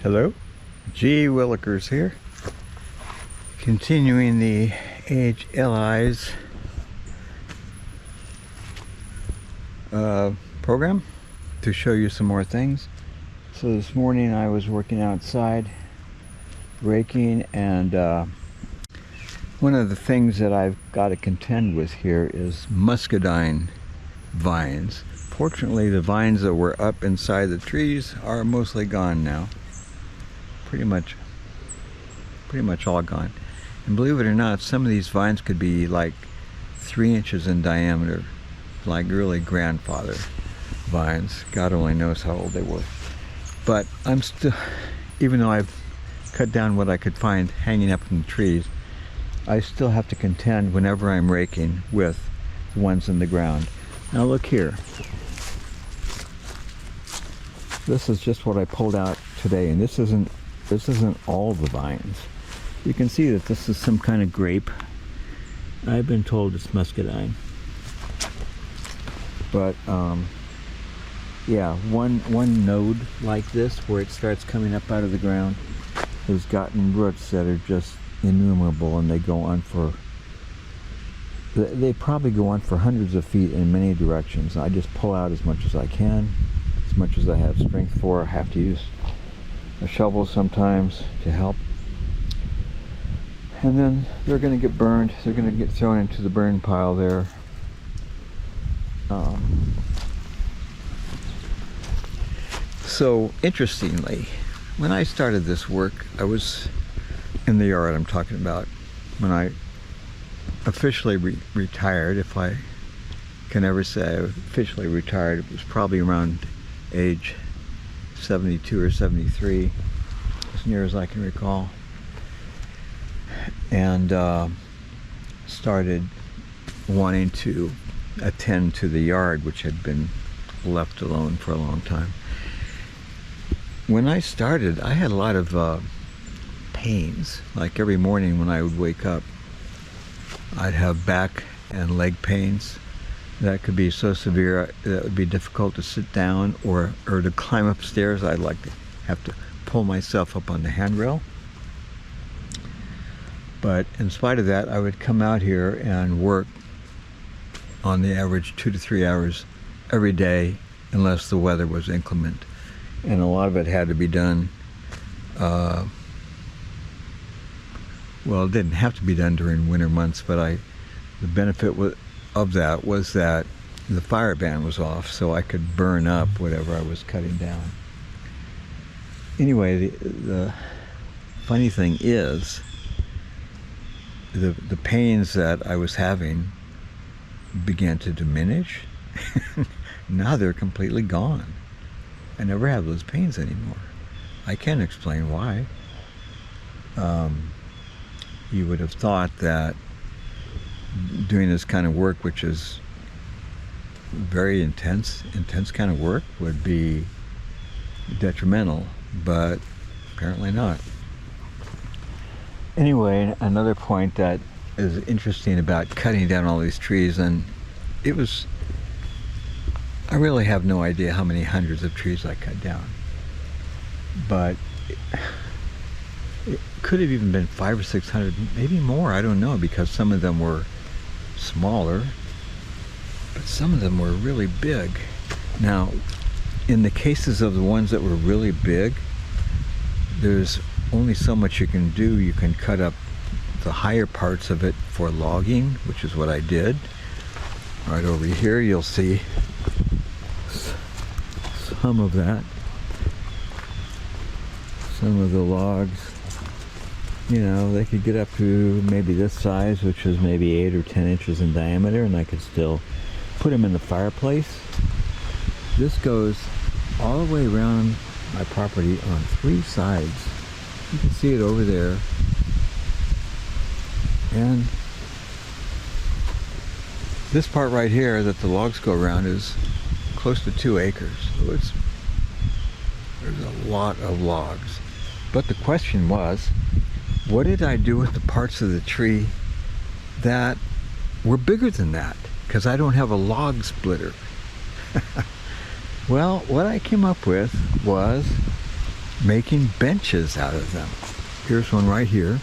Hello, G. Willikers here, continuing the AHLI's program to show you some more things. So this morning I was working outside raking, and one of the things that I've got to contend with here is muscadine vines. Fortunately, the vines that were up inside the trees are mostly gone now. Pretty much all gone. And believe it or not, some of these vines could be like 3 inches in diameter, like really grandfather vines. God only knows how old they were. But I'm still, even though I've cut down what I could find hanging up in the trees, I still have to contend whenever I'm raking with the ones in the ground. Now look here. This is just what I pulled out today, and this isn't all the vines. You can see that this is some kind of grape. I've been told it's muscadine. But yeah, one node like this, where it starts coming up out of the ground, has gotten roots that are just innumerable, and they probably go on for hundreds of feet in many directions. I just pull out as much as I can, as much as I have strength for. I have to use a shovel sometimes to help. And then they're going to get burned. They're going to get thrown into the burn pile there. So interestingly, when I started this work, I was in the yard I'm talking about. When I officially retired, if I can ever say I officially retired, it was probably around age 72 or 73, as near as I can recall, and started wanting to attend to the yard, which had been left alone for a long time. When I started, I had a lot of pains. Like every morning when I would wake up, I'd have back and leg pains that could be so severe that it would be difficult to sit down or to climb upstairs. I'd like to have to pull myself up on the handrail. But in spite of that, I would come out here and work on the average 2 to 3 hours every day, unless the weather was inclement. And a lot of it had to be done, well, it didn't have to be done during winter months, but the benefit of that was that the fire ban was off, so I could burn up whatever I was cutting down. Anyway, the funny thing is, the pains that I was having began to diminish. Now they're completely gone. I never have those pains anymore. I can't explain why. You would have thought that doing this kind of work, which is very intense kind of work, would be detrimental, but apparently not. Anyway, another point that is interesting about cutting down all these trees, and I really have no idea how many hundreds of trees I cut down, but it could have even been 500 or 600, maybe more, I don't know, because some of them were smaller, but some of them were really big. Now, in the cases of the ones that were really big, there's only so much you can do. You can cut up the higher parts of it for logging, which is what I did. Right over here you'll see some of that. Some of the logs, you know, they could get up to maybe this size, which is maybe 8 or 10 inches in diameter, and I could still put them in the fireplace. This goes all the way around my property on 3 sides. You can see it over there. And this part right here that the logs go around is close to 2 acres. So there's a lot of logs. But the question was, what did I do with the parts of the tree that were bigger than that? Because I don't have a log splitter. Well, what I came up with was making benches out of them. Here's one right here.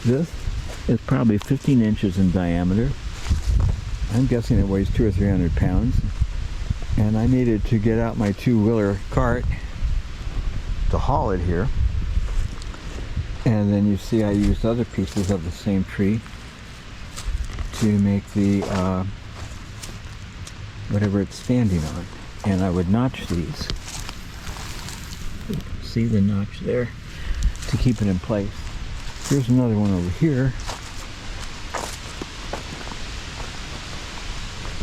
This is probably 15 inches in diameter. I'm guessing it weighs 200 or 300 pounds. And I needed to get out my two-wheeler cart to haul it here. And then you see I used other pieces of the same tree to make the whatever it's standing on. And I would notch these. You can see the notch there to keep it in place. Here's another one over here.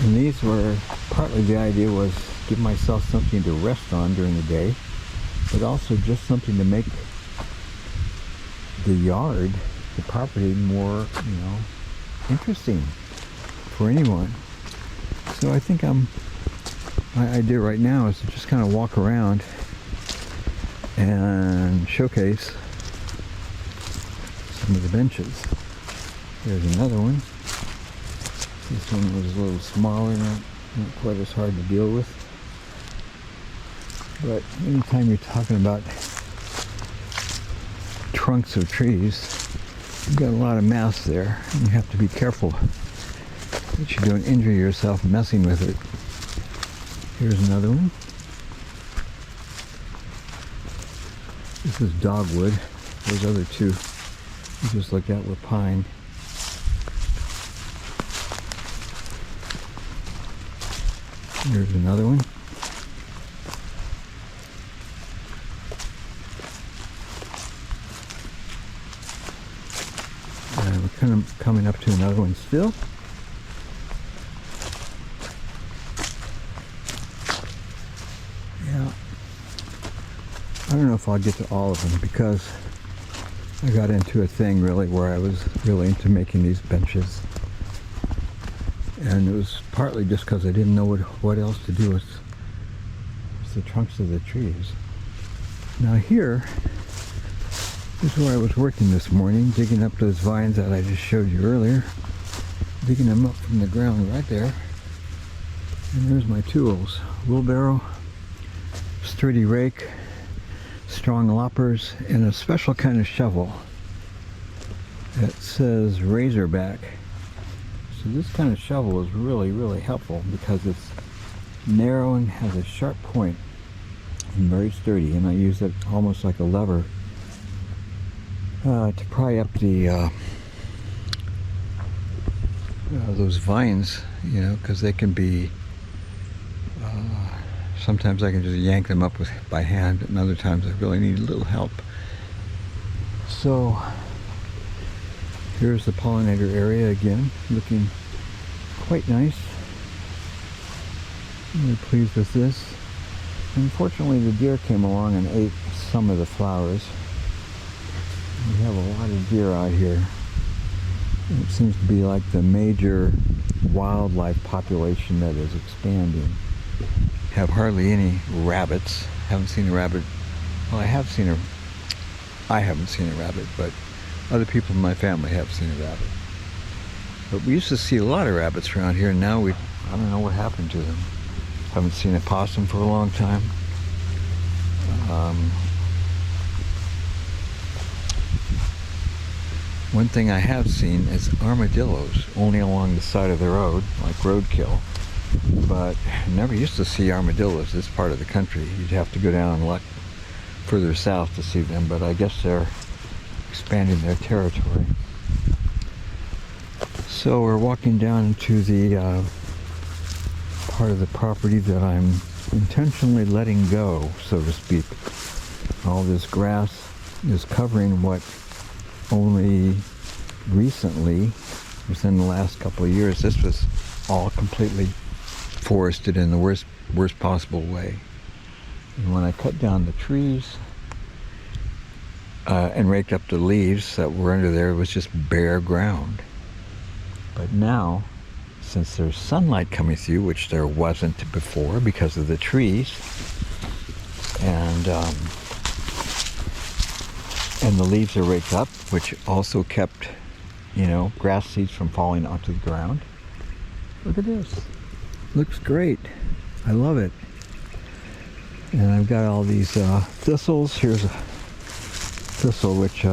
And these were, partly the idea was give myself something to rest on during the day, but also just something to make the yard, the property, more, interesting for anyone. So I think my idea right now is to just kind of walk around and showcase some of the benches. There's another one. This one was a little smaller, not quite as hard to deal with. But anytime you're talking about trunks of trees, you've got a lot of mass there, and you have to be careful that you don't injure yourself messing with it. Here's another one. This is dogwood. Those other two we just looked at were pine. Here's another one. And we're kind of coming up to another one still. Yeah. I don't know if I'll get to all of them because I got into a thing really where I was really into making these benches. And it was partly just because I didn't know what else to do with the trunks of the trees. Now here is where I was working this morning, digging up those vines that I just showed you earlier. Digging them up from the ground right there. And there's my tools. Wheelbarrow, sturdy rake, strong loppers, and a special kind of shovel that says Razorback. So this kind of shovel is really, really helpful because it's narrow and has a sharp point and very sturdy, and I use it almost like a lever to pry up the those vines, because they can be sometimes I can just yank them up by hand, and other times I really need a little help. So here's the pollinator area again, looking quite nice. Really pleased with this. Unfortunately, the deer came along and ate some of the flowers. We have a lot of deer out here. It seems to be like the major wildlife population that is expanding. Have hardly any rabbits. Haven't seen a rabbit. Well, I haven't seen a rabbit, but other people in my family have seen a rabbit. But we used to see a lot of rabbits around here, and now I don't know what happened to them. Haven't seen a possum for a long time. One thing I have seen is armadillos, only along the side of the road, like roadkill. But I never used to see armadillos this part of the country. You'd have to go down a lot further south to see them, but I guess they're expanding their territory. So we're walking down into the part of the property that I'm intentionally letting go, so to speak. All this grass is covering what only recently, within the last couple of years, this was all completely forested in the worst possible way. And when I cut down the trees and raked up the leaves that were under there, it was just bare ground. But now, since there's sunlight coming through, which there wasn't before because of the trees, and the leaves are raked up, which also kept, grass seeds from falling onto the ground. Look at this. Looks great. I love it. And I've got all these thistles. Here's a thistle which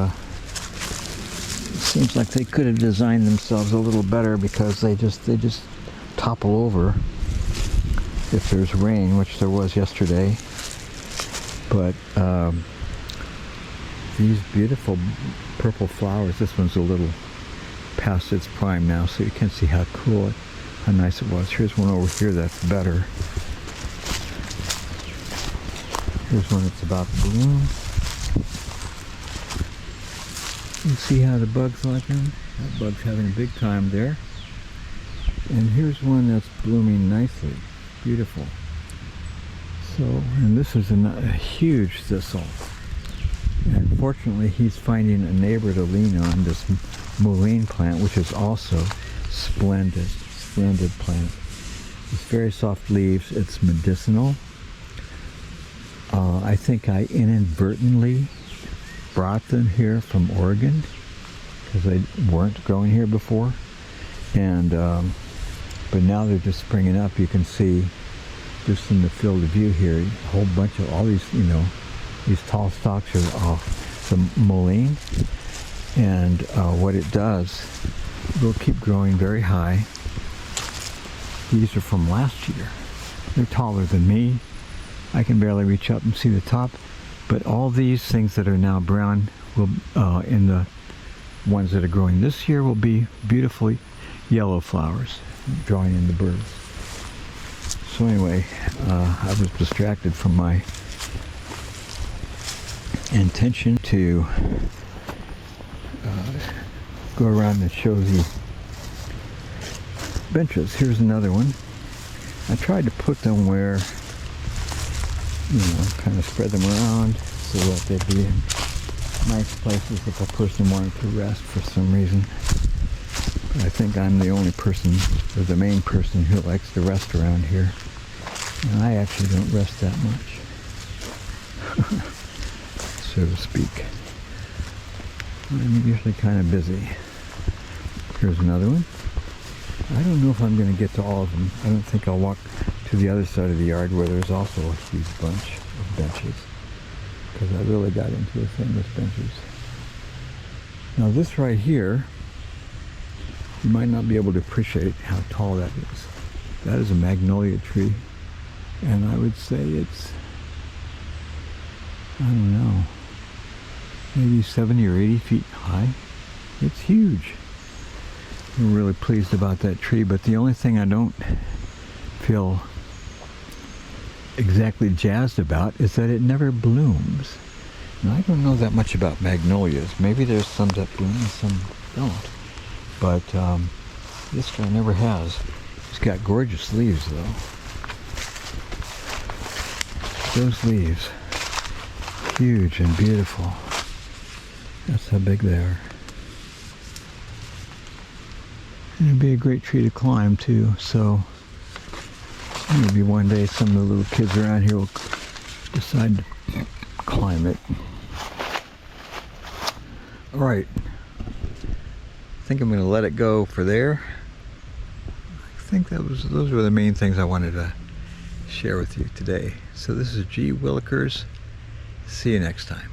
seems like they could have designed themselves a little better, because they just topple over if there's rain, which there was yesterday. But these beautiful purple flowers, this one's a little past its prime now, so you can see how cool, how nice it was. Here's one over here that's better. Here's one that's about to bloom. You see how the bugs like them? That bug's having a big time there. And here's one that's blooming nicely. Beautiful. So, and this is a huge thistle. And fortunately, he's finding a neighbor to lean on, this molen plant, which is also splendid plant. It's very soft leaves. It's medicinal. I think I inadvertently brought them here from Oregon, because they weren't growing here before. And but now they're just springing up. You can see just in the field of view here, a whole bunch of all these, these tall stalks are some molen. And what it does, it will keep growing very high. These are from last year. They're taller than me. I can barely reach up and see the top. But all these things that are now brown will, in the ones that are growing this year, will be beautifully yellow flowers, drawing in the birds. So anyway, I was distracted from my intention to go around and show the benches. Here's another one. I tried to put them where, kind of spread them around so that they'd be in nice places if a person wanted to rest for some reason. But I think I'm the only person, or the main person, who likes to rest around here. And I actually don't rest that much, so to speak. I'm usually kind of busy. Here's another one. I don't know if I'm going to get to all of them. I don't think I'll walk to the other side of the yard where there's also a huge bunch of benches, because I really got into the thing with benches. Now this right here, you might not be able to appreciate how tall that is. That is a magnolia tree, and I would say it's, I don't know, maybe 70 or 80 feet high. It's huge. I'm really pleased about that tree, but the only thing I don't feel exactly jazzed about is that it never blooms. Now, I don't know that much about magnolias. Maybe there's some that bloom and some don't. But this guy never has. He's got gorgeous leaves, though. Those leaves, huge and beautiful. That's how big they are. And it'd be a great tree to climb too, so maybe one day some of the little kids around here will decide to climb it. Alright, I think I'm going to let it go for there. I think those were the main things I wanted to share with you today. So this is G. Willikers. See you next time.